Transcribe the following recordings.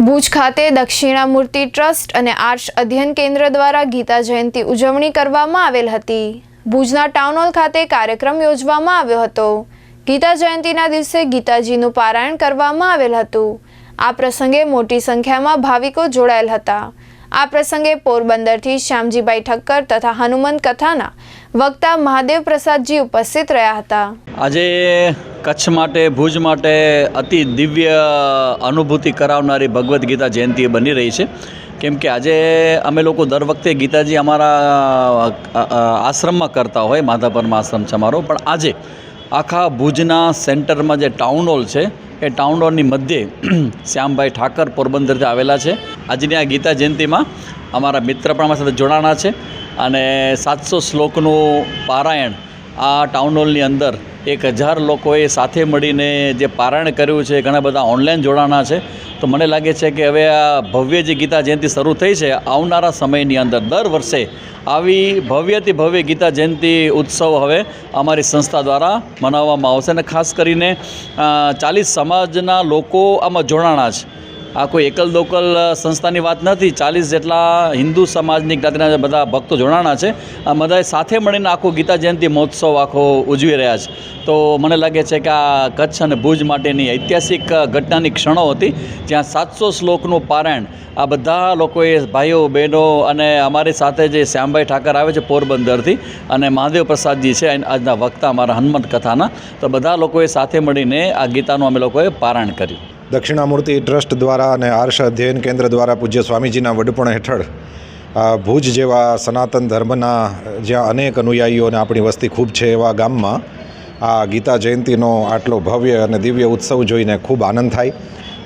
ભુજ ખાતે દક્ષિણામૂર્તિ ટ્રસ્ટ અને આર્ષ અધ્યયન કેન્દ્ર દ્વારા ગીતા જયંતિ ઉજવણી કરવામાં આવેલ હતી। ભુજના ટાઉન હોલ ખાતે કાર્યક્રમ યોજવામાં આવ્યો હતો। ગીતા જયંતિના દિવસે ગીતાજીનું પારાયણ કરવામાં આવેલ હતું। આ પ્રસંગે મોટી સંખ્યામાં ભાવિકો જોડાયેલ હતા। આ પ્રસંગે પોરબંદરથી શ્યામજીભાઈ ઠક્કર તથા હનુમંત કથાના વક્તા મહાદેવ પ્રસાદજી ઉપસ્થિત રહ્યા હતા। આજે કચ્છ માટે ભુજ માટે અતિ દિવ્ય અનુભૂતિ કરાવનારી ભગવદ્ ગીતા જયંતિ બની રહી છે, કેમ કે આજે અમે લોકો દર વખતે ગીતાજી અમારા આશ્રમમાં કરતા હોય, માધાપરમાં આશ્રમ છે અમારો, પણ આજે આખા ભુજના સેન્ટરમાં જે ટાઉન હોલ છે એ ટાઉન હોલની મધ્યે શ્યામભાઈ ઠાકર પોરબંદરથી આવેલા છે। આજની આ ગીતા જયંતિમાં અમારા મિત્ર પણ અમારી સાથે જોડાણા છે અને 700 શ્લોકનું પારાયણ આ ટાઉન હોલની અંદર 1000 લોકોએ સાથે મળીને જે પારાયણ કર્યું છે। ઘણા બધા ઓનલાઈન જોડાણા છે। તો મને લાગે છે કે હવે આ ભવ્ય જે ગીતા જયંતિ શરૂ થઈ છે, આવનારા સમયની અંદર દર વર્ષે આવી ભવ્યથી ભવ્ય ગીતા જયંતિ ઉત્સવ હવે અમારી સંસ્થા દ્વારા મનાવવામાં આવશે અને ખાસ કરીને 40 સમાજના લોકો આમાં જોડાણા છે। આ કોઈ એકલ દોકલ સંસ્થાની વાત નથી, 40 જેટલા હિન્દુ સમાજની જ્ઞાતિના બધા ભક્તો જોડાણા છે। આ બધાએ સાથે મળીને આખો ગીતા જયંતિ મહોત્સવ આખો ઉજવી રહ્યા છે। તો મને લાગે છે કે આ કચ્છ અને ભુજ માટેની ઐતિહાસિક ઘટનાની ક્ષણો હતી, જ્યાં 700 શ્લોકનું પારાયણ આ બધા લોકોએ, ભાઈઓ બહેનો અને અમારી સાથે જે શ્યામભાઈ ઠાકર આવે છે પોરબંદરથી અને મહાદેવ પ્રસાદજી છે આજના વક્તા અમારા હનુમંત કથાના, તો બધા લોકોએ સાથે મળીને આ ગીતાનું અમે લોકોએ પારાયણ કર્યું। દક્ષિણામૂર્તિ ટ્રસ્ટ દ્વારા અને આર્ષ અધ્યયન કેન્દ્ર દ્વારા પૂજ્ય સ્વામીજીના વડપણ હેઠળ ભુજ જેવા સનાતન ધર્મના જ્યાં અનેક અનુયાયીઓ અને આપણી વસ્તી ખૂબ છે એવા ગામમાં આ ગીતા જયંતિનો આટલો ભવ્ય અને દિવ્ય ઉત્સવ જોઈને ખૂબ આનંદ થાય।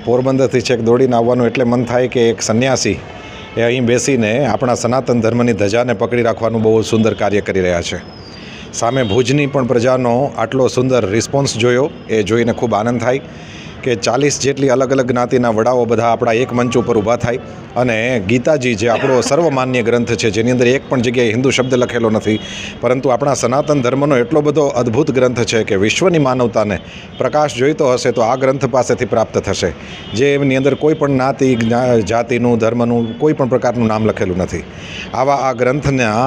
પોરબંદરથી છેક દોડીને આવવાનું એટલે મન થાય કે એક સંન્યાસી એ અહીં બેસીને આપણા સનાતન ધર્મની ધજાને પકડી રાખવાનું બહુ સુંદર કાર્ય કરી રહ્યા છે। સામે ભુજની પણ પ્રજાનો આટલો સુંદર રિસ્પોન્સ જોયો, એ જોઈને ખૂબ આનંદ થાય કે 40 જેટલી અલગ અલગ જ્ઞાતિના વડાઓ બધા આપણા એક મંચ ઉપર ઊભા થાય અને ગીતાજી જે આપણો સર્વમાન્ય ગ્રંથ છે, જેની અંદર એક પણ જગ્યાએ હિન્દુ શબ્દ લખેલો નથી, પરંતુ આપણા સનાતન ધર્મનો એટલો બધો અદ્ભુત ગ્રંથ છે કે વિશ્વની માનવતાને પ્રકાશ જોઈતો હશે તો આ ગ્રંથ પાસેથી પ્રાપ્ત થશે, જે એમની અંદર કોઈ પણ જ્ઞાતિ જાતિનું ધર્મનું કોઈ પણ પ્રકારનું નામ લખેલું નથી। આવા આ ગ્રંથના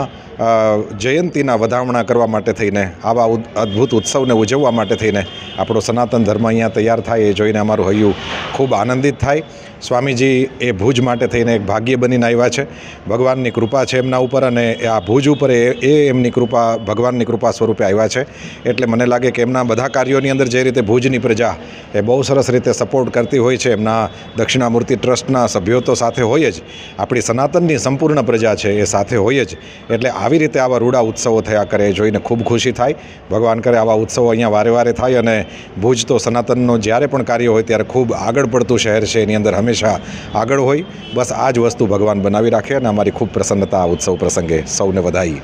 જયંતિના વધામણા કરવા માટે થઈને, આવા અદ્ભુત ઉત્સવને ઉજવવા માટે થઈને આપણો સનાતન ધર્મ અહીંયા તૈયાર થાય એ જોઈને અમારું હૈયું ખૂબ આનંદિત થાય। સ્વામીજી એ ભુજ માટે થઈને એક ભાગ્ય બનીને આવ્યા છે, ભગવાનની કૃપા છે એમના ઉપર અને આ ભુજ ઉપર એ એમની કૃપા, ભગવાનની કૃપા સ્વરૂપે આવ્યા છે। એટલે મને લાગે કે એમના બધા કાર્યોની અંદર જે રીતે ભુજની પ્રજા એ બહુ સરસ રીતે સપોર્ટ કરતી હોય છે, એમના દક્ષિણામૂર્તિ ટ્રસ્ટના સભ્યો તો સાથે હોય જ, આપણી સનાતનની સંપૂર્ણ પ્રજા છે એ સાથે હોય જ, એટલે આવી રીતે આવા રૂડા ઉત્સવો થયા કરે એ જોઈને ખૂબ ખુશી થાય। ભગવાન કરે આવા ઉત્સવો અહીંયા વારે વારે થાય અને ભુજ તો સનાતનનો જ્યારે પણ કાર્ય હોય ત્યારે ખૂબ આગળ પડતું શહેર છે, એની અંદર હંમેશા આગળ હોય। બસ આ જ વસ્તુ ભગવાન બનાવી રાખે અને અમારી ખૂબ પ્રસન્નતા આ ઉત્સવ પ્રસંગે સૌને વધાઈ।